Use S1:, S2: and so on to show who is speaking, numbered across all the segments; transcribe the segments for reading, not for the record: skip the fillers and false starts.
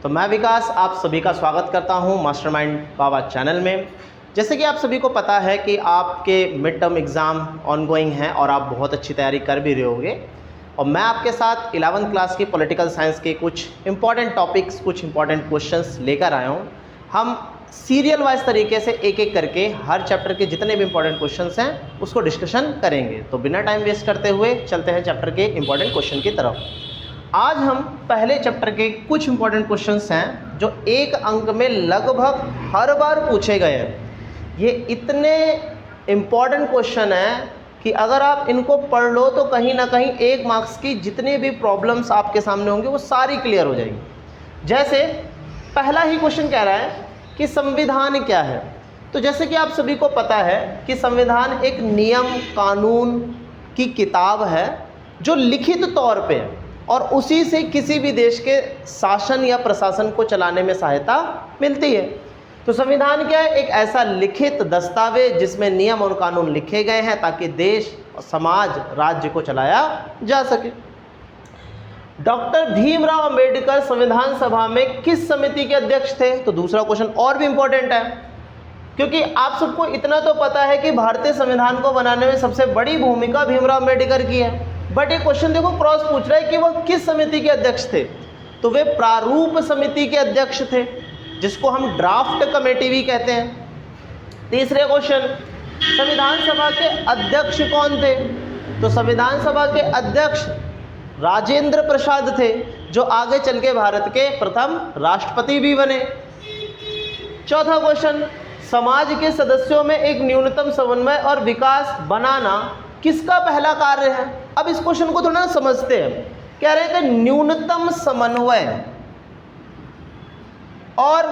S1: तो मैं विकास आप सभी का स्वागत करता हूं मास्टरमाइंड बाबा चैनल में। जैसे कि आप सभी को पता है कि आपके मिड टर्म एग्ज़ाम ऑनगोइंग हैं और आप बहुत अच्छी तैयारी कर भी रहे होंगे। और मैं आपके साथ 11वीं क्लास की पॉलिटिकल साइंस के कुछ इंपॉर्टेंट टॉपिक्स, कुछ इंपॉर्टेंट क्वेश्चंस लेकर आया हूं। हम सीरियल वाइज तरीके से एक एक करके हर चैप्टर के जितने भी इंपॉर्टेंट क्वेश्चंस हैं उसको डिस्कशन करेंगे। तो बिना टाइम वेस्ट करते हुए चलते हैं चैप्टर के इंपॉर्टेंट क्वेश्चन की तरफ। आज हम पहले चैप्टर के कुछ इंपॉर्टेंट क्वेश्चंस हैं जो एक अंक में लगभग हर बार पूछे गए हैं। ये इतने इंपॉर्टेंट क्वेश्चन हैं कि अगर आप इनको पढ़ लो तो कहीं ना कहीं 1 मार्क्स की जितनी भी प्रॉब्लम्स आपके सामने होंगे वो सारी क्लियर हो जाएंगी। जैसे पहला ही क्वेश्चन कह रहा है कि संविधान क्या है। तो जैसे कि आप सभी को पता है कि संविधान एक नियम कानून की किताब है जो लिखित तौर पे है और उसी से किसी भी देश के शासन या प्रशासन को चलाने में सहायता मिलती है। तो संविधान क्या है? एक ऐसा लिखित दस्तावेज जिसमें नियम और कानून लिखे गए हैं ताकि देश, समाज, राज्य को चलाया जा सके। डॉक्टर भीमराव अंबेडकर संविधान सभा में किस समिति के अध्यक्ष थे? तो दूसरा क्वेश्चन और भी इंपॉर्टेंट है, क्योंकि आप सबको इतना तो पता है कि भारतीय संविधान को बनाने में सबसे बड़ी भूमिका भीमराव अंबेडकर की है। बट ये क्वेश्चन देखो क्रॉस पूछ रहा है कि वह किस समिति के अध्यक्ष थे। तो वे प्रारूप समिति के अध्यक्ष थे, जिसको हम ड्राफ्ट कमेटी भी कहते हैं। तीसरे क्वेश्चन, संविधान सभा के अध्यक्ष कौन थे? तो संविधान सभा के अध्यक्ष राजेंद्र प्रसाद थे, जो आगे चल के भारत के प्रथम राष्ट्रपति भी बने। चौथा क्वेश्चन, समाज के सदस्यों में एक न्यूनतम समन्वय और विकास बनाना किसका पहला कार्य है? अब इस क्वेश्चन को थोड़ा समझते हैं। कह रहे हैं कि न्यूनतम समन्वय और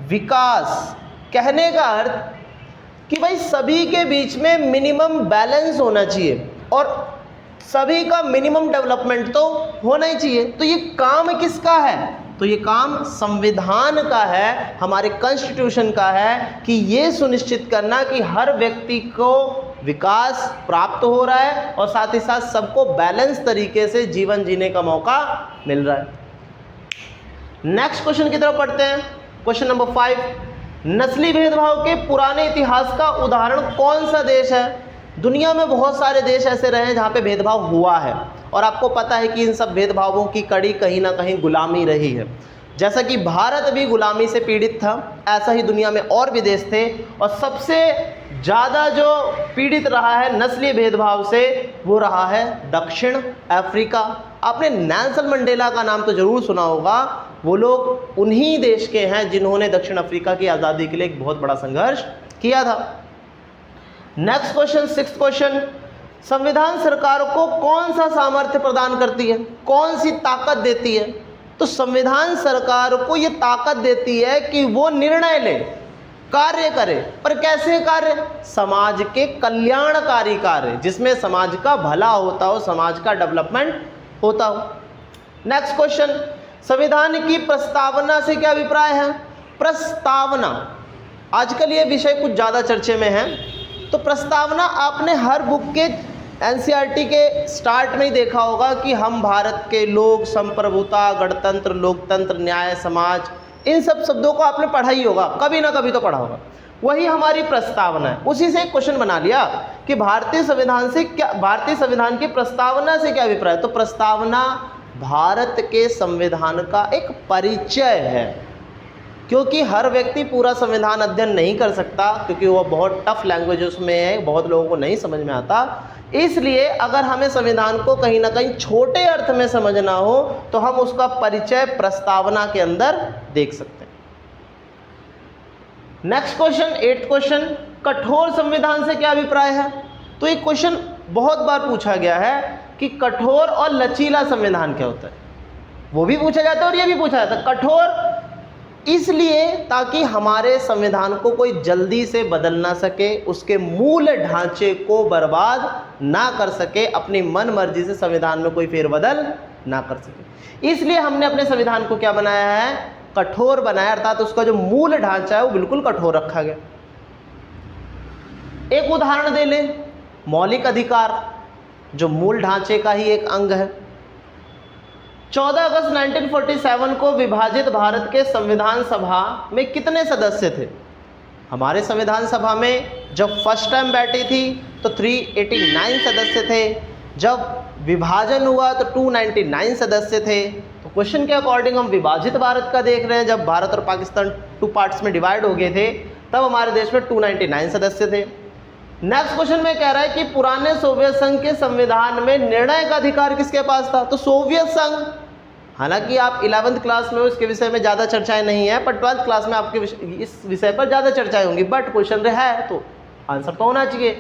S1: विकास, कहने का अर्थ कि भाई सभी के बीच में मिनिमम बैलेंस होना चाहिए और सभी का मिनिमम डेवलपमेंट तो होना ही चाहिए। तो ये काम किसका है? तो ये काम संविधान का है, हमारे कॉन्स्टिट्यूशन का है कि ये सुनिश्चित करना कि हर व्यक्ति को विकास प्राप्त हो रहा है और साथ ही साथ सबको बैलेंस तरीके से जीवन जीने का मौका मिल रहा है। नेक्स्ट क्वेश्चन की तरफ पढ़ते हैं। क्वेश्चन नंबर 5, नस्ली भेदभाव के पुराने इतिहास का उदाहरण कौन सा देश है? दुनिया में बहुत सारे देश ऐसे रहे हैं जहाँ पे भेदभाव हुआ है और आपको पता है कि इन सब भेदभावों की कड़ी कहीं ना कहीं गुलामी रही है। जैसा कि भारत भी गुलामी से पीड़ित था, ऐसा ही दुनिया में और भी देश थे और सबसे ज़्यादा जो पीड़ित रहा है नस्लीय भेदभाव से वो रहा है दक्षिण अफ्रीका। आपने नेल्सन मंडेला का नाम तो ज़रूर सुना होगा। वो लोग उन्हीं देश के हैं जिन्होंने दक्षिण अफ्रीका की आज़ादी के लिए एक बहुत बड़ा संघर्ष किया था। नेक्स्ट क्वेश्चन, 6th क्वेश्चन, संविधान सरकार को कौन सा सामर्थ्य प्रदान करती है, कौन सी ताकत देती है? तो संविधान सरकार को ये ताकत देती है कि वो निर्णय ले, कार्य करे। पर कैसे कार्य? समाज के कल्याणकारी कार्य, जिसमें समाज का भला होता हो, समाज का डेवलपमेंट होता हो। नेक्स्ट क्वेश्चन, संविधान की प्रस्तावना से क्या अभिप्राय है? प्रस्तावना, आजकल ये विषय कुछ ज़्यादा चर्चे में है। तो प्रस्तावना आपने हर बुक के एनसीईआरटी के स्टार्ट में ही देखा होगा कि हम भारत के लोग, संप्रभुता, गणतंत्र, लोकतंत्र, न्याय, समाज, इन सब शब्दों को आपने पढ़ा ही होगा, कभी ना कभी तो पढ़ा होगा। वही हमारी प्रस्तावना है। उसी से एक क्वेश्चन बना लिया कि भारतीय संविधान की प्रस्तावना से क्या अभिप्राय है? तो प्रस्तावना भारत के संविधान का एक परिचय है, क्योंकि हर व्यक्ति पूरा संविधान अध्ययन नहीं कर सकता, क्योंकि वो बहुत टफ लैंग्वेजेस में है, बहुत लोगों को नहीं समझ में आता। इसलिए अगर हमें संविधान को कहीं ना कहीं छोटे अर्थ में समझना हो तो हम उसका परिचय प्रस्तावना के अंदर देख सकते हैं। नेक्स्ट क्वेश्चन, 8th क्वेश्चन, कठोर संविधान से क्या अभिप्राय है? तो एक क्वेश्चन बहुत बार पूछा गया है कि कठोर और लचीला संविधान क्या होता है। वो भी पूछा जाता है और ये भी पूछा जाता है। कठोर इसलिए ताकि हमारे संविधान को कोई जल्दी से बदल ना सके, उसके मूल ढांचे को बर्बाद ना कर सके, अपनी मन मर्जी से संविधान में कोई फेरबदल ना कर सके। इसलिए हमने अपने संविधान को क्या बनाया है? कठोर बनाया, अर्थात उसका जो मूल ढांचा है वो बिल्कुल कठोर रखा गया। एक उदाहरण दे लें, मौलिक अधिकार जो मूल ढांचे का ही एक अंग है। 14 अगस्त 1947 को विभाजित भारत के संविधान सभा में कितने सदस्य थे? हमारे संविधान सभा में जब फर्स्ट टाइम बैठी थी तो 389 सदस्य थे, जब विभाजन हुआ तो 299 सदस्य थे। तो क्वेश्चन के अकॉर्डिंग हम विभाजित भारत का देख रहे हैं, जब भारत और पाकिस्तान 2 पार्ट्स में डिवाइड हो गए थे तब हमारे देश में 299 सदस्य थे। नेक्स्ट क्वेश्चन में कह रहा है कि पुराने सोवियत संघ के संविधान में निर्णय का अधिकार किसके पास था? तो सोवियत संघ। हालांकि आप 11th क्लास में हो, इसके विषय में ज़्यादा चर्चाएं नहीं है, पर 12th क्लास में आपके इस विषय पर ज़्यादा चर्चाएं होंगी, बट क्वेश्चन रहा है तो आंसर तो होना चाहिए।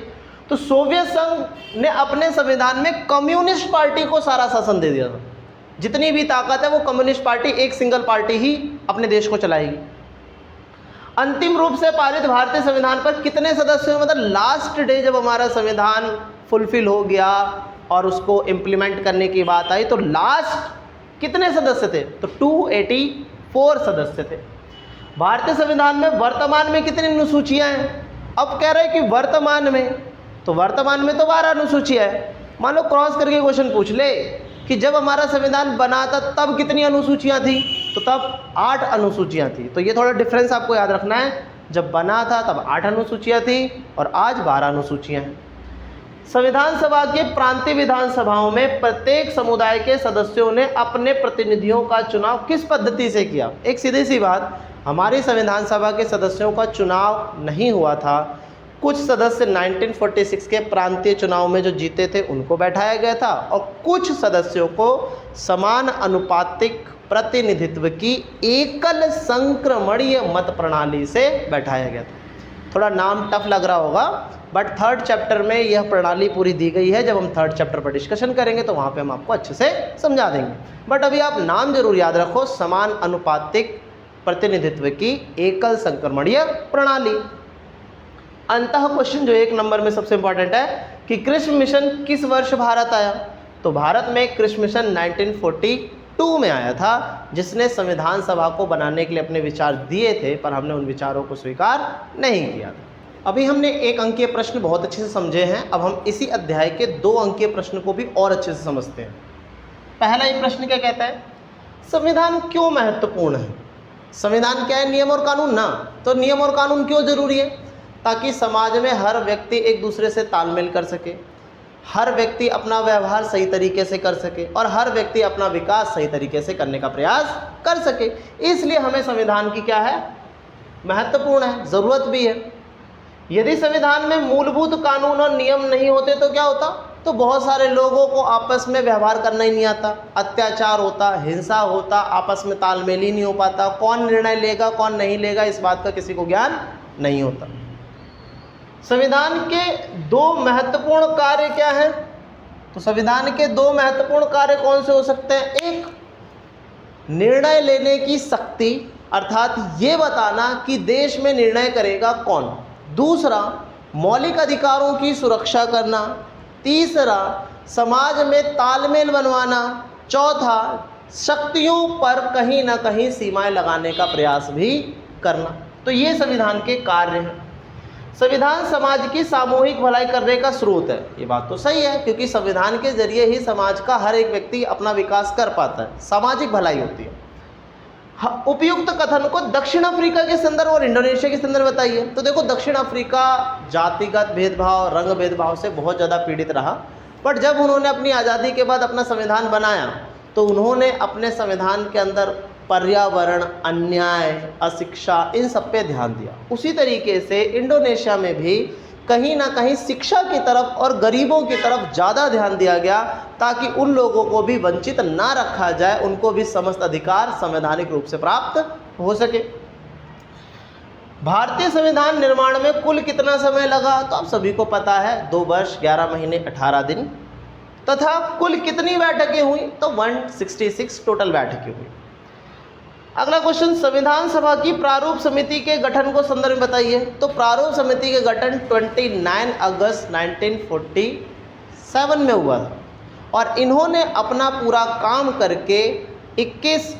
S1: तो सोवियत संघ ने अपने संविधान में कम्युनिस्ट पार्टी को सारा शासन दे दिया था। जितनी भी ताकत है वो कम्युनिस्ट पार्टी, एक सिंगल पार्टी ही अपने देश को चलाएगी। अंतिम रूप से पारित भारतीय संविधान पर कितने सदस्य हुए? मतलब लास्ट डे जब हमारा संविधान फुलफिल हो गया और उसको इम्प्लीमेंट करने की बात आई तो लास्ट कितने सदस्य थे? तो 284 सदस्य थे। भारतीय संविधान में वर्तमान में कितनी अनुसूचियां हैं? अब कह रहे हैं कि वर्तमान में, तो वर्तमान में तो 12 अनुसूचियां है। मान लो क्रॉस करके क्वेश्चन पूछ ले कि जब हमारा संविधान बना था तब कितनी अनुसूचियां थी? तो तब 8 अनुसूचियां थी। तो ये थोड़ा डिफरेंस आपको याद रखना है, जब बना था तब 8 अनुसूचियां थी और आज 12 अनुसूचियां हैं। संविधान सभा के प्रांतीय विधानसभाओं में प्रत्येक समुदाय के सदस्यों ने अपने प्रतिनिधियों का चुनाव किस पद्धति से किया? एक सीधी सी बात, हमारी संविधान सभा के सदस्यों का चुनाव नहीं हुआ था। कुछ सदस्य 1946 के प्रांतीय चुनाव में जो जीते थे उनको बैठाया गया था और कुछ सदस्यों को समान अनुपातिक प्रतिनिधित्व की एकल संक्रमणीय मत प्रणाली से बैठाया गया था। थोड़ा नाम टफ लग रहा होगा, बट 3rd चैप्टर में यह प्रणाली पूरी दी गई है। जब हम 3rd चैप्टर पर डिस्कशन करेंगे तो वहाँ पे हम आपको अच्छे से समझा देंगे, बट अभी आप नाम जरूर याद रखो, समान अनुपातिक प्रतिनिधित्व की एकल संक्रमणीय प्रणाली। अंतः क्वेश्चन जो 1 नंबर में सबसे इंपॉर्टेंट है कि कृषि मिशन किस वर्ष भारत आया? तो भारत में कृषि मिशन 1942 में आया था, जिसने संविधान सभा को बनाने के लिए अपने विचार दिए थे, पर हमने उन विचारों को स्वीकार नहीं किया था। अभी हमने 1 अंकीय प्रश्न बहुत अच्छे से समझे हैं, अब हम इसी अध्याय के 2 अंकीय प्रश्न को भी और अच्छे से समझते हैं। पहला ये प्रश्न क्या कहता है? संविधान क्यों महत्वपूर्ण है? संविधान क्या है? नियम और कानून ना। तो नियम और कानून क्यों जरूरी है? ताकि समाज में हर व्यक्ति एक दूसरे से तालमेल कर सके, हर व्यक्ति अपना व्यवहार सही तरीके से कर सके और हर व्यक्ति अपना विकास सही तरीके से करने का प्रयास कर सके। इसलिए हमें संविधान की क्या है? महत्वपूर्ण है, ज़रूरत भी है। यदि संविधान में मूलभूत कानून और नियम नहीं होते तो क्या होता? तो बहुत सारे लोगों को आपस में व्यवहार करना ही नहीं आता, अत्याचार होता, हिंसा होता, आपस में तालमेल ही नहीं हो पाता, कौन निर्णय लेगा कौन नहीं लेगा इस बात का किसी को ज्ञान नहीं होता। संविधान के 2 महत्वपूर्ण कार्य क्या हैं? तो संविधान के 2 महत्वपूर्ण कार्य कौन से हो सकते हैं? एक, निर्णय लेने की शक्ति, अर्थात ये बताना कि देश में निर्णय करेगा कौन। दूसरा, मौलिक अधिकारों की सुरक्षा करना। तीसरा, समाज में तालमेल बनवाना। चौथा, शक्तियों पर कहीं ना कहीं सीमाएं लगाने का प्रयास भी करना। तो ये संविधान के कार्य हैं। संविधान समाज की सामूहिक भलाई करने का स्रोत है, ये बात तो सही है, क्योंकि संविधान के जरिए ही समाज का हर एक व्यक्ति अपना विकास कर पाता है, सामाजिक भलाई होती है। उपयुक्त कथन को दक्षिण अफ्रीका के संदर्भ और इंडोनेशिया के संदर्भ बताइए। तो देखो, दक्षिण अफ्रीका जातिगत भेदभाव, रंग भेदभाव से बहुत ज़्यादा पीड़ित रहा, बट जब उन्होंने अपनी आज़ादी के बाद अपना संविधान बनाया तो उन्होंने अपने संविधान के अंदर पर्यावरण, अन्याय, अशिक्षा, इन सब पे ध्यान दिया। उसी तरीके से इंडोनेशिया में भी कहीं ना कहीं शिक्षा की तरफ और गरीबों की तरफ ज़्यादा ध्यान दिया गया, ताकि उन लोगों को भी वंचित ना रखा जाए, उनको भी समस्त अधिकार संवैधानिक रूप से प्राप्त हो सके। भारतीय संविधान निर्माण में कुल कितना समय लगा? तो आप सभी को पता है, 2 वर्ष 11 महीने 18 दिन। तथा कुल कितनी बैठकें हुई? तो 166 टोटल बैठकें हुई। अगला क्वेश्चन, संविधान सभा की प्रारूप समिति के गठन को संदर्भ बताइए। तो प्रारूप समिति के गठन 29 अगस्त 1947 में हुआ था और इन्होंने अपना पूरा काम करके 21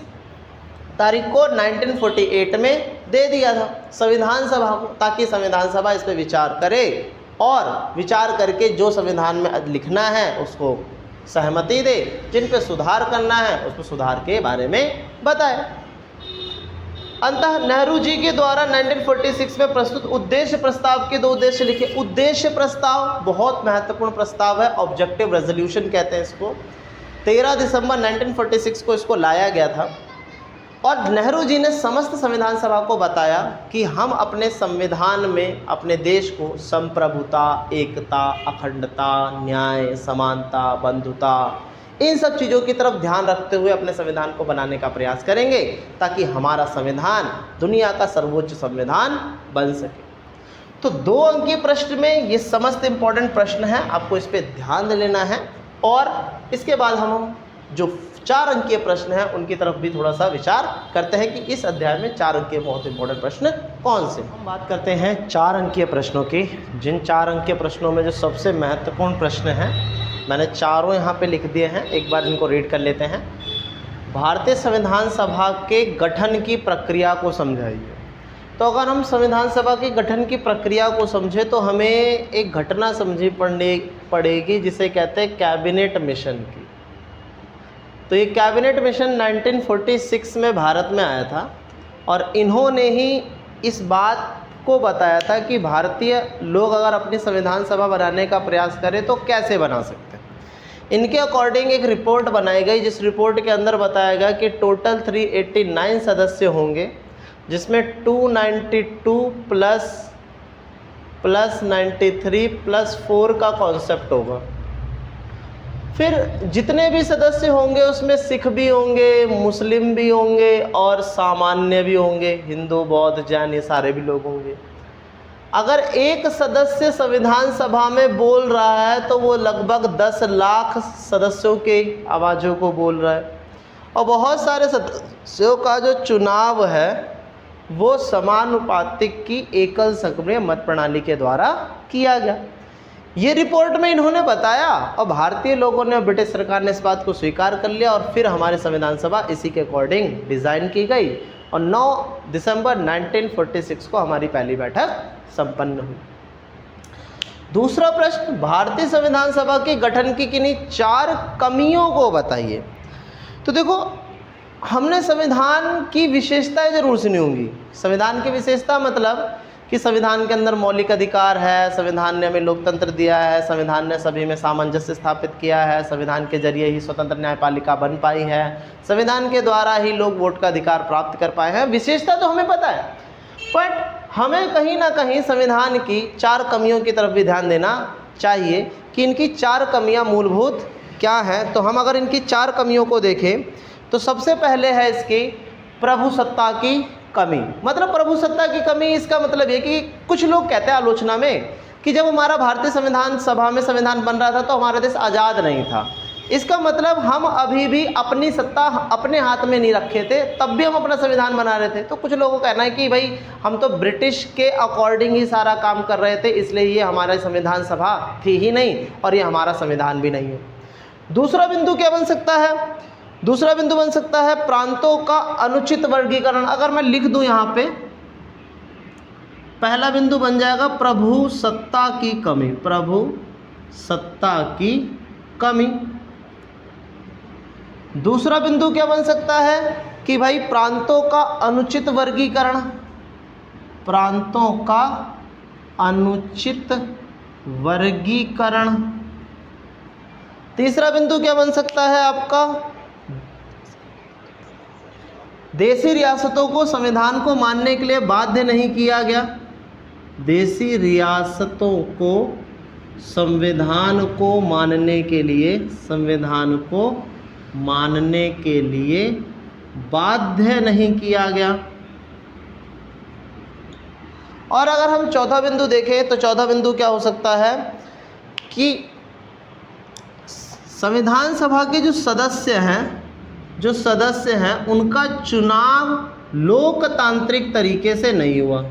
S1: तारीख को 1948 में दे दिया था संविधान सभा को, ताकि संविधान सभा इस पर विचार करे और विचार करके जो संविधान में लिखना है उसको सहमति दे, जिन पे सुधार करना है उस पर सुधार के बारे में बताए। अंततः नेहरू जी के द्वारा 1946 में प्रस्तुत उद्देश्य प्रस्ताव के 2 उद्देश्य लिखे। उद्देश्य प्रस्ताव बहुत महत्वपूर्ण प्रस्ताव है, ऑब्जेक्टिव रेजोल्यूशन कहते हैं इसको। 13 दिसंबर 1946 को इसको लाया गया था और नेहरू जी ने समस्त संविधान सभा को बताया कि हम अपने संविधान में अपने देश को संप्रभुता, एकता, अखंडता, न्याय, समानता, बंधुता, इन सब चीज़ों की तरफ ध्यान रखते हुए अपने संविधान को बनाने का प्रयास करेंगे ताकि हमारा संविधान दुनिया का सर्वोच्च संविधान बन सके। तो 2 अंकीय प्रश्न में ये समस्त इम्पोर्टेंट प्रश्न हैं, आपको इस पर ध्यान लेना है। और इसके बाद हम जो 4 अंकीय प्रश्न हैं उनकी तरफ भी थोड़ा सा विचार करते हैं कि इस अध्याय में 4 अंकीय बहुत इंपॉर्टेंट प्रश्न कौन से। हम बात करते हैं 4 अंकीय प्रश्नों की, जिन 4 अंकीय प्रश्नों में जो सबसे महत्वपूर्ण प्रश्न हैं मैंने चारों यहाँ पे लिख दिए हैं, एक बार इनको रीड कर लेते हैं। भारतीय संविधान सभा के गठन की प्रक्रिया को समझाइए। तो अगर हम संविधान सभा के गठन की प्रक्रिया को समझे तो हमें एक घटना समझी पड़ेगी जिसे कहते हैं कैबिनेट मिशन की। तो ये कैबिनेट मिशन 1946 में भारत में आया था और इन्होंने ही इस बात को बताया था कि भारतीय लोग अगर अपनी संविधान सभा बनाने का प्रयास करें तो कैसे बना सकते हैं। इनके अकॉर्डिंग एक रिपोर्ट बनाई गई, जिस रिपोर्ट के अंदर बताया गया कि टोटल 389 सदस्य होंगे, जिसमें 292 प्लस 93 प्लस 4 का कॉन्सेप्ट होगा। फिर जितने भी सदस्य होंगे उसमें सिख भी होंगे, मुस्लिम भी होंगे और सामान्य भी होंगे, हिंदू, बौद्ध, जैन, ये सारे भी लोग होंगे। अगर एक सदस्य संविधान सभा में बोल रहा है तो वो लगभग 10 लाख सदस्यों के आवाज़ों को बोल रहा है। और बहुत सारे सदस्यों का जो चुनाव है वो समानुपातिक की एकल संक्रमणीय मत प्रणाली के द्वारा किया गया। ये रिपोर्ट में इन्होंने बताया और भारतीय लोगों ने, ब्रिटिश सरकार ने इस बात को स्वीकार कर लिया और फिर हमारी संविधान सभा इसी के अकॉर्डिंग डिज़ाइन की गई और 9 दिसंबर 1946 को हमारी पहली बैठक संपन्न हुई। दूसरा प्रश्न, भारतीय संविधान सभा के गठन की किन्हीं 4 कमियों को बताइए। तो देखो, हमने संविधान की विशेषताएं जरूर सुनी होंगी। संविधान की विशेषता मतलब कि संविधान के अंदर मौलिक अधिकार है, संविधान ने हमें लोकतंत्र दिया है, संविधान ने सभी में सामंजस्य स्थापित किया है, संविधान के जरिए ही स्वतंत्र न्यायपालिका बन पाई है, संविधान के द्वारा ही लोग वोट का अधिकार प्राप्त कर पाए हैं। विशेषता तो हमें पता है, बट हमें कहीं ना कहीं संविधान की 4 कमियों की तरफ भी ध्यान देना चाहिए कि इनकी 4 कमियां मूलभूत क्या हैं। तो हम अगर इनकी 4 कमियों को देखें तो सबसे पहले है इसकी प्रभुसत्ता की कमी। मतलब प्रभुसत्ता की कमी, इसका मतलब ये कि कुछ लोग कहते हैं आलोचना में कि जब हमारा भारतीय संविधान सभा में संविधान बन रहा था तो हमारा देश आज़ाद नहीं था। इसका मतलब हम अभी भी अपनी सत्ता अपने हाथ में नहीं रखे थे, तब भी हम अपना संविधान बना रहे थे। तो कुछ लोगों का कहना है कि भाई हम तो ब्रिटिश के अकॉर्डिंग ही सारा काम कर रहे थे, इसलिए ये हमारा संविधान सभा थी ही नहीं और ये हमारा संविधान भी नहीं है। दूसरा बिंदु क्या बन सकता है? दूसरा बिंदु बन सकता है प्रांतों का अनुचित वर्गीकरण। अगर मैं लिख दूं यहाँ पे, पहला बिंदु बन जाएगा प्रभुसत्ता की कमी, प्रभुसत्ता की कमी। दूसरा बिंदु क्या बन सकता है कि भाई प्रांतों का अनुचित वर्गीकरण, प्रांतों का अनुचित वर्गीकरण। तीसरा बिंदु क्या बन सकता है आपका? देशी रियासतों को संविधान को मानने के लिए बाध्य नहीं किया गया। देशी रियासतों को संविधान को मानने के लिए, संविधान को मानने के लिए बाध्य नहीं किया गया। और अगर हम चौथा बिंदु देखें तो चौथा बिंदु क्या हो सकता है कि संविधान सभा के जो सदस्य हैं उनका चुनाव लोकतांत्रिक तरीके से नहीं हुआ।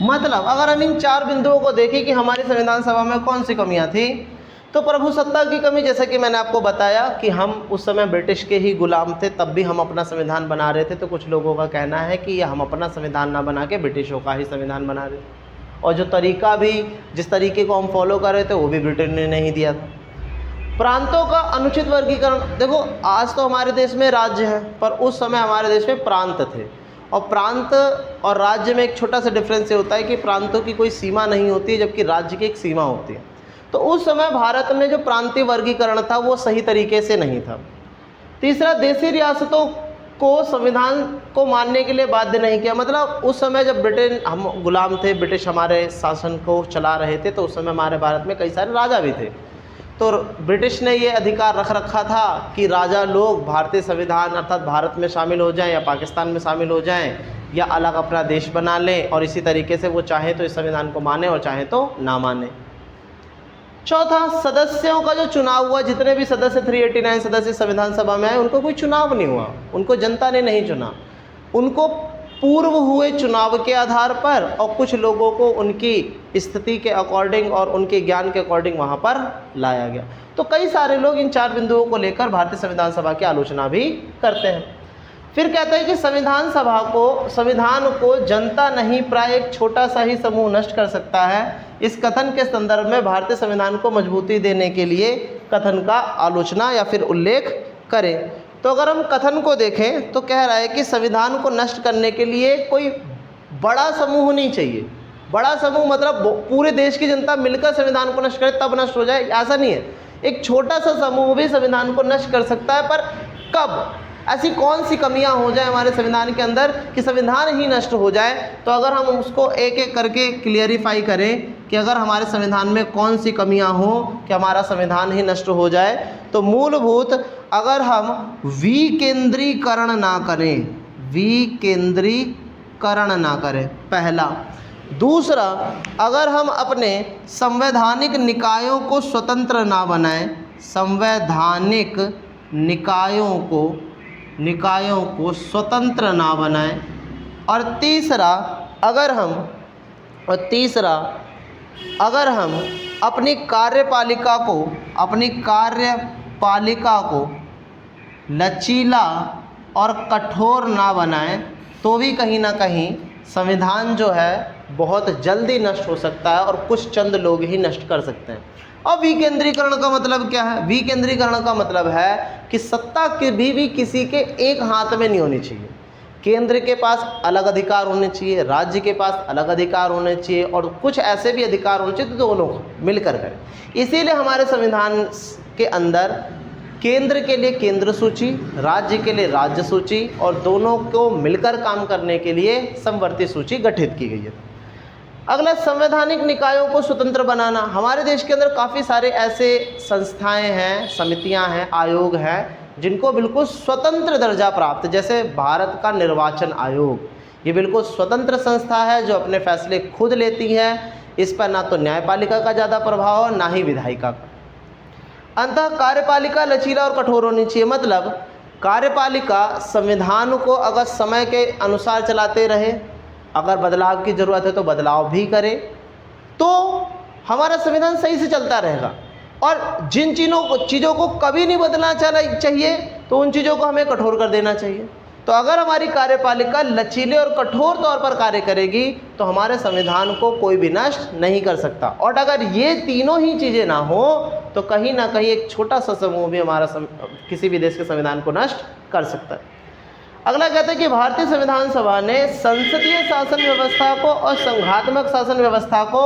S1: मतलब अगर हम इन 4 बिंदुओं को देखें कि हमारी संविधान सभा में कौन सी कमियां थी, तो प्रभुसत्ता की कमी, जैसा कि मैंने आपको बताया कि हम उस समय ब्रिटिश के ही गुलाम थे, तब भी हम अपना संविधान बना रहे थे। तो कुछ लोगों का कहना है कि हम अपना संविधान ना बना के ब्रिटिशों का ही संविधान बना रहे। और जो तरीका भी, जिस तरीके को हम फॉलो कर रहे थे, वो भी ब्रिटेन ने नहीं दिया था। प्रांतों का अनुचित वर्गीकरण, देखो आज तो हमारे देश में राज्य है, पर उस समय हमारे देश में प्रांत थे। और प्रांत और राज्य में एक छोटा सा डिफरेंस ये होता है कि प्रांतों की कोई सीमा नहीं होती है, जबकि राज्य की एक सीमा होती है। तो उस समय भारत में जो प्रांतीय वर्गीकरण था वो सही तरीके से नहीं था। तीसरा, देशी रियासतों को संविधान को मानने के लिए बाध्य नहीं किया। मतलब उस समय जब ब्रिटेन, हम गुलाम थे, ब्रिटिश हमारे शासन को चला रहे थे, तो उस समय हमारे भारत में कई सारे राजा भी थे। तो ब्रिटिश ने ये अधिकार रख रखा था कि राजा लोग भारतीय संविधान अर्थात भारत में शामिल हो जाएं या पाकिस्तान में शामिल हो जाएं या अलग अपना देश बना लें, और इसी तरीके से वो चाहे तो इस संविधान को माने और चाहे तो ना माने। चौथा, सदस्यों का जो चुनाव हुआ, जितने भी सदस्य 389 सदस्य संविधान सभा में आए, उनको कोई चुनाव नहीं हुआ, उनको जनता ने नहीं चुना। उनको पूर्व हुए चुनाव के आधार पर और कुछ लोगों को उनकी स्थिति के अकॉर्डिंग और उनके ज्ञान के अकॉर्डिंग वहाँ पर लाया गया। तो कई सारे लोग इन 4 बिंदुओं को लेकर भारतीय संविधान सभा की आलोचना भी करते हैं। फिर कहते हैं कि संविधान को जनता नहीं, प्राय एक छोटा सा ही समूह नष्ट कर सकता है। इस कथन के संदर्भ में भारतीय संविधान को मजबूती देने के लिए कथन का आलोचना या फिर उल्लेख करें। तो अगर हम कथन को देखें तो कह रहा है कि संविधान को नष्ट करने के लिए कोई बड़ा समूह नहीं चाहिए। बड़ा समूह मतलब पूरे देश की जनता मिलकर संविधान को नष्ट करे तब नष्ट हो जाए, ऐसा नहीं है। एक छोटा सा समूह भी संविधान को नष्ट कर सकता है, पर कब, ऐसी कौन सी कमियां हो जाए हमारे संविधान के अंदर कि संविधान ही नष्ट हो जाए। तो अगर हम उसको एक एक करके क्लियरिफाई करें कि अगर हमारे संविधान में कौन सी कमियां हो कि हमारा संविधान ही नष्ट हो जाए, तो मूलभूत, अगर हम विकेंद्रीकरण ना करें, पहला। दूसरा, अगर हम अपने संवैधानिक निकायों को स्वतंत्र ना बनाएं, संवैधानिक निकायों को स्वतंत्र ना बनाएं। और तीसरा, अगर हम अपनी कार्यपालिका को लचीला और कठोर ना बनाएं, तो भी कहीं ना कहीं संविधान जो है बहुत जल्दी नष्ट हो सकता है और कुछ चंद लोग ही नष्ट कर सकते हैं। अब विकेंद्रीकरण का मतलब क्या है? विकेंद्रीकरण का मतलब है कि सत्ता भी किसी के एक हाथ में नहीं होनी चाहिए। केंद्र के पास अलग अधिकार होने चाहिए, राज्य के पास अलग अधिकार होने चाहिए, और कुछ ऐसे भी अधिकार होने चाहिए तो दोनों मिलकर करें। इसीलिए हमारे संविधान के अंदर केंद्र के लिए केंद्र सूची, राज्य के लिए राज्य सूची, और दोनों को मिलकर काम करने के लिए समवर्ती सूची गठित की गई है। अगला, संवैधानिक निकायों को स्वतंत्र बनाना। हमारे देश के अंदर काफ़ी सारे ऐसे संस्थाएं हैं, समितियां हैं, आयोग हैं जिनको बिल्कुल स्वतंत्र दर्जा प्राप्त, जैसे भारत का निर्वाचन आयोग, ये बिल्कुल स्वतंत्र संस्था है जो अपने फैसले खुद लेती है। इस पर ना तो न्यायपालिका का ज़्यादा प्रभाव है, ना ही विधायिका का। अंततः कार्यपालिका लचीला और कठोर होनी चाहिए। मतलब कार्यपालिका संविधान को अगर समय के अनुसार चलाते रहे, अगर बदलाव की ज़रूरत है तो बदलाव भी करे, तो हमारा संविधान सही से चलता रहेगा। और जिन चीज़ों को कभी नहीं बदलना चाहिए, तो उन चीज़ों को हमें कठोर कर देना चाहिए। तो अगर हमारी कार्यपालिका लचीले और कठोर तौर पर कार्य करेगी, तो हमारे संविधान को कोई भी नष्ट नहीं कर सकता। और अगर ये तीनों ही चीज़ें ना हो, तो कहीं ना कहीं एक छोटा सा समूह भी हमारा किसी भी देश के संविधान को नष्ट कर सकता है। अगला कहते हैं कि भारतीय संविधान सभा ने संसदीय शासन व्यवस्था को और संघात्मक शासन व्यवस्था को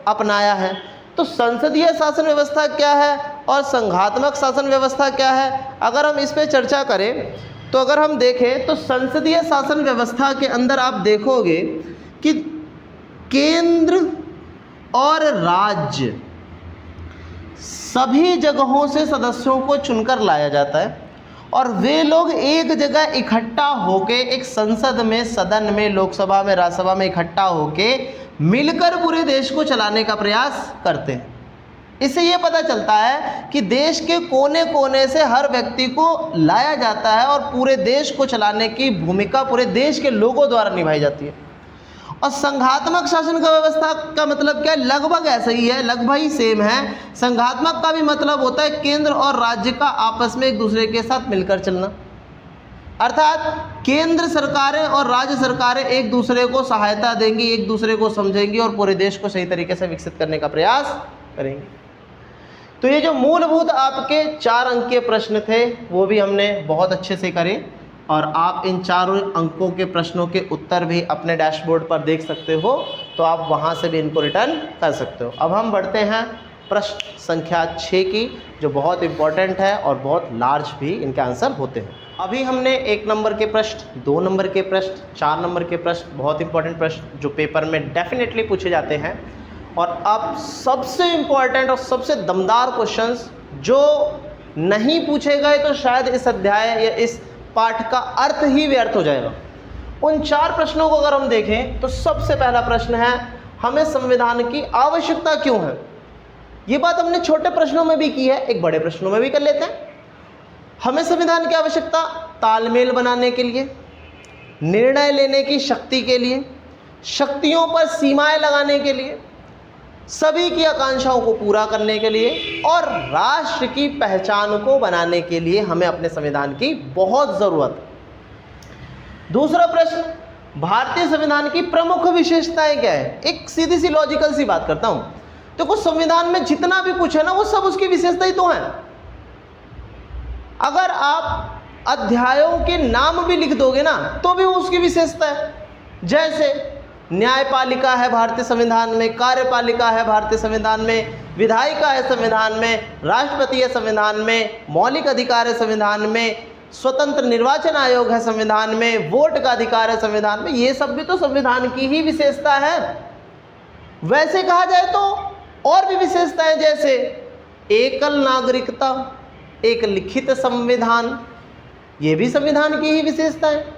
S1: अपनाया है। तो संसदीय शासन व्यवस्था क्या है और संघात्मक शासन व्यवस्था क्या है? अगर हम इस पर चर्चा करें तो अगर हम देखें तो संसदीय शासन व्यवस्था के अंदर आप देखोगे कि केंद्र और राज्य सभी जगहों से सदस्यों को चुनकर लाया जाता है, और वे लोग एक जगह इकट्ठा होके एक संसद में, सदन में, लोकसभा में, राज्यसभा में इकट्ठा होके मिलकर पूरे देश को चलाने का प्रयास करते हैं। इससे ये पता चलता है कि देश के कोने कोने से हर व्यक्ति को लाया जाता है और पूरे देश को चलाने की भूमिका पूरे देश के लोगों द्वारा निभाई जाती है। और संघात्मक शासन का व्यवस्था का मतलब क्या है? लगभग ऐसा ही है, लगभग ही सेम है। संघात्मक का भी मतलब होता है केंद्र और राज्य का आपस में एक दूसरे के साथ मिलकर चलना। अर्थात केंद्र सरकारें और राज्य सरकारें एक दूसरे को सहायता देंगी, एक दूसरे को समझेंगी और पूरे देश को सही तरीके से विकसित करने का प्रयास करेंगी। तो ये जो मूलभूत आपके 4 अंक के प्रश्न थे वो भी हमने बहुत अच्छे से करे और आप इन 4 अंकों के प्रश्नों के उत्तर भी अपने डैशबोर्ड पर देख सकते हो, तो आप वहाँ से भी इनको रिटर्न कर सकते हो। अब हम बढ़ते हैं प्रश्न संख्या 6 की, जो बहुत इंपॉर्टेंट है और बहुत लार्ज भी इनके आंसर होते हैं। अभी हमने 1 नंबर के प्रश्न, 2 नंबर के प्रश्न, 4 नंबर के प्रश्न, बहुत इंपॉर्टेंट प्रश्न जो पेपर में डेफिनेटली पूछे जाते हैं, और अब सबसे इंपॉर्टेंट और सबसे दमदार क्वेश्चंस जो नहीं पूछे गए तो शायद इस अध्याय या इस पाठ का अर्थ ही व्यर्थ हो जाएगा। उन 4 प्रश्नों को अगर हम देखें तो सबसे पहला प्रश्न है, हमें संविधान की आवश्यकता क्यों है। ये बात हमने छोटे प्रश्नों में भी की है, एक बड़े प्रश्नों में भी कर लेते हैं। हमें संविधान की आवश्यकता तालमेल बनाने के लिए, निर्णय लेने की शक्ति के लिए, शक्तियों पर सीमाएं लगाने के लिए, सभी की आकांक्षाओं को पूरा करने के लिए और राष्ट्र की पहचान को बनाने के लिए हमें अपने संविधान की बहुत ज़रूरत है। दूसरा प्रश्न, भारतीय संविधान की प्रमुख विशेषताएं क्या है। एक सीधी सी लॉजिकल सी बात करता हूं, तो कुछ संविधान में जितना भी कुछ है ना वो सब उसकी विशेषता ही तो है। अगर आप अध्यायों के नाम भी लिख दोगे ना तो भी वो उसकी विशेषता है। जैसे न्यायपालिका है भारतीय संविधान में, कार्यपालिका है भारतीय संविधान में, विधायिका है संविधान में, राष्ट्रपति है संविधान में, मौलिक अधिकार है संविधान में, स्वतंत्र निर्वाचन आयोग है संविधान में, वोट का अधिकार है संविधान में। ये सब भी तो संविधान की ही विशेषता है। वैसे कहा जाए तो और भी विशेषताएं, जैसे एकल नागरिकता, एक लिखित संविधान, ये भी संविधान की ही विशेषता है।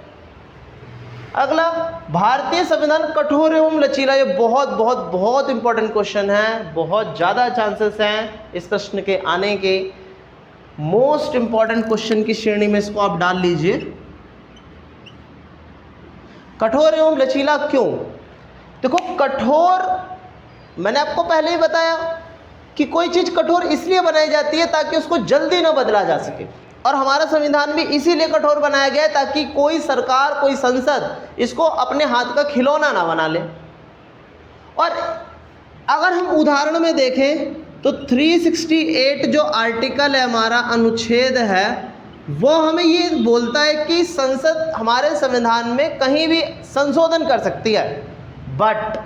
S1: अगला, भारतीय संविधान कठोर एवं लचीला। ये बहुत बहुत बहुत इंपॉर्टेंट क्वेश्चन है, बहुत ज़्यादा चांसेस हैं इस प्रश्न के आने के। मोस्ट इंपॉर्टेंट क्वेश्चन की श्रेणी में इसको आप डाल लीजिए। कठोर एवं लचीला क्यों? देखो, कठोर, मैंने आपको पहले ही बताया कि कोई चीज़ कठोर इसलिए बनाई जाती है ताकि उसको जल्दी ना बदला जा सके, और हमारा संविधान भी इसीलिए कठोर बनाया गया है ताकि कोई सरकार, कोई संसद इसको अपने हाथ का खिलौना ना बना ले। और अगर हम उदाहरण में देखें तो 368 जो आर्टिकल है, हमारा अनुच्छेद है, वो हमें ये बोलता है कि संसद हमारे संविधान में कहीं भी संशोधन कर सकती है, बट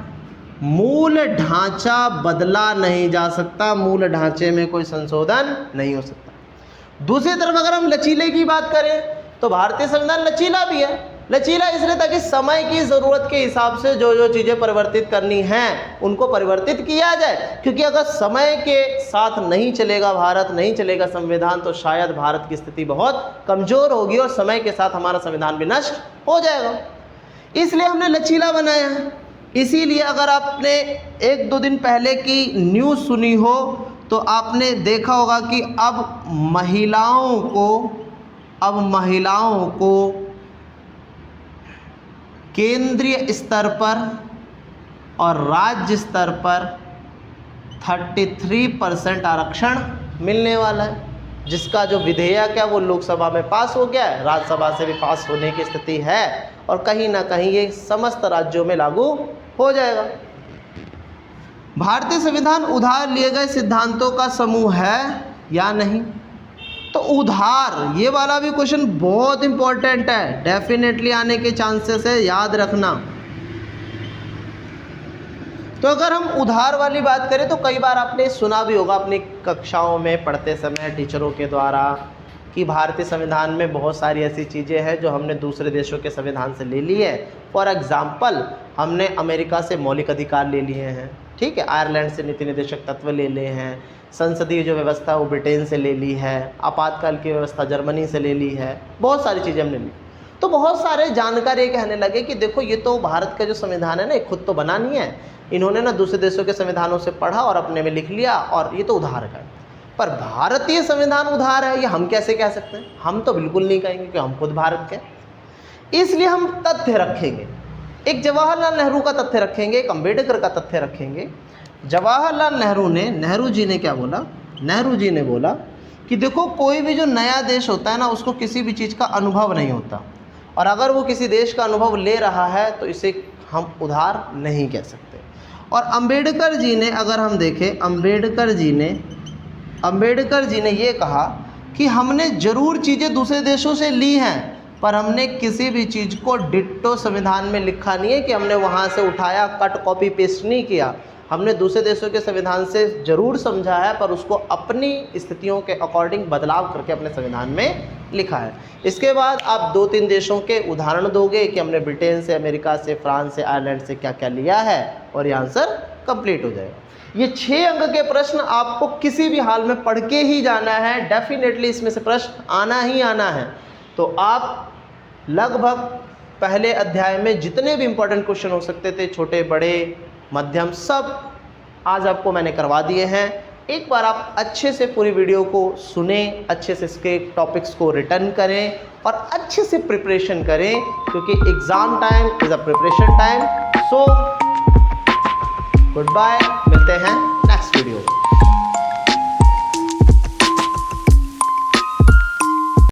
S1: मूल ढांचा बदला नहीं जा सकता, मूल ढांचे में कोई संशोधन नहीं हो सकता। दूसरी तरफ अगर हम लचीले की बात करें तो भारतीय संविधान लचीला भी है। लचीला इसलिए ताकि समय की ज़रूरत के हिसाब से जो जो चीज़ें परिवर्तित करनी हैं उनको परिवर्तित किया जाए, क्योंकि अगर समय के साथ नहीं चलेगा भारत, नहीं चलेगा संविधान, तो शायद भारत की स्थिति बहुत कमज़ोर होगी और समय के साथ हमारा संविधान भी नष्ट हो जाएगा। इसलिए हमने लचीला बनाया है। इसीलिए अगर आपने 1-2 दिन पहले की न्यूज़ सुनी हो तो आपने देखा होगा कि अब महिलाओं को केंद्रीय स्तर पर और राज्य स्तर पर 33% आरक्षण मिलने वाला है, जिसका जो विधेयक है वो लोकसभा में पास हो गया है, राज्यसभा से भी पास होने की स्थिति है और कहीं ना कहीं ये समस्त राज्यों में लागू हो जाएगा। भारतीय संविधान उधार लिए गए सिद्धांतों का समूह है या नहीं? तो उधार, ये वाला भी क्वेश्चन बहुत इंपॉर्टेंट है, डेफिनेटली आने के चांसेस है, याद रखना। तो अगर हम उधार वाली बात करें तो कई बार आपने सुना भी होगा अपनी कक्षाओं में पढ़ते समय टीचरों के द्वारा कि भारतीय संविधान में बहुत सारी ऐसी चीज़ें हैं जो हमने दूसरे देशों के संविधान से ले ली है। फॉर एग्ज़ाम्पल, हमने अमेरिका से मौलिक अधिकार ले लिए हैं, ठीक है, आयरलैंड से नीति निर्देशक तत्व ले लिए हैं, संसदीय जो व्यवस्था वो ब्रिटेन से ले ली है, आपातकाल की व्यवस्था जर्मनी से ले ली है, बहुत सारी चीज़ें हमने ली। तो बहुत सारे जानकार ये कहने लगे कि देखो ये तो भारत का जो संविधान है ना, ये खुद तो बना नहीं है, इन्होंने ना दूसरे देशों के संविधानों से पढ़ा और अपने में लिख लिया और ये तो उधार है। पर भारतीय संविधान उधार है ये हम कैसे कह सकते हैं? हम तो बिल्कुल नहीं कहेंगे कि हम खुद भारत के। इसलिए हम तथ्य रखेंगे, एक जवाहरलाल नेहरू का तथ्य रखेंगे, एक अम्बेडकर का तथ्य रखेंगे। जवाहरलाल नेहरू जी ने क्या बोला? नेहरू जी ने बोला कि देखो कोई भी जो नया देश होता है ना, उसको किसी भी चीज़ का अनुभव नहीं होता, और अगर वो किसी देश का अनुभव ले रहा है तो इसे हम उधार नहीं कह सकते। और अंबेडकर जी ने, अगर हम देखें, अंबेडकर जी ने ये कहा कि हमने ज़रूर चीज़ें दूसरे देशों से ली हैं, पर हमने किसी भी चीज़ को डिट्टो संविधान में लिखा नहीं है कि हमने वहाँ से उठाया, कट कॉपी पेस्ट नहीं किया। हमने दूसरे देशों के संविधान से ज़रूर समझा है, पर उसको अपनी स्थितियों के अकॉर्डिंग बदलाव करके अपने संविधान में लिखा है। इसके बाद आप 2-3 देशों के उदाहरण दोगे कि हमने ब्रिटेन से, अमेरिका से, फ्रांस से, आयरलैंड से क्या क्या लिया है, और ये आंसर कंप्लीट हो जाएगा। ये 6 अंक के प्रश्न आपको किसी भी हाल में पढ़ के ही जाना है, डेफिनेटली इसमें से प्रश्न आना ही आना है। तो आप लगभग पहले अध्याय में जितने भी इंपॉर्टेंट क्वेश्चन हो सकते थे, छोटे बड़े मध्यम, सब आज आपको मैंने करवा दिए हैं। एक बार आप अच्छे से पूरी वीडियो को सुने, अच्छे से इसके टॉपिक्स को रिटर्न करें और अच्छे से प्रिपरेशन करें, क्योंकि exam time is a preparation time. So good bye, मिलते हैं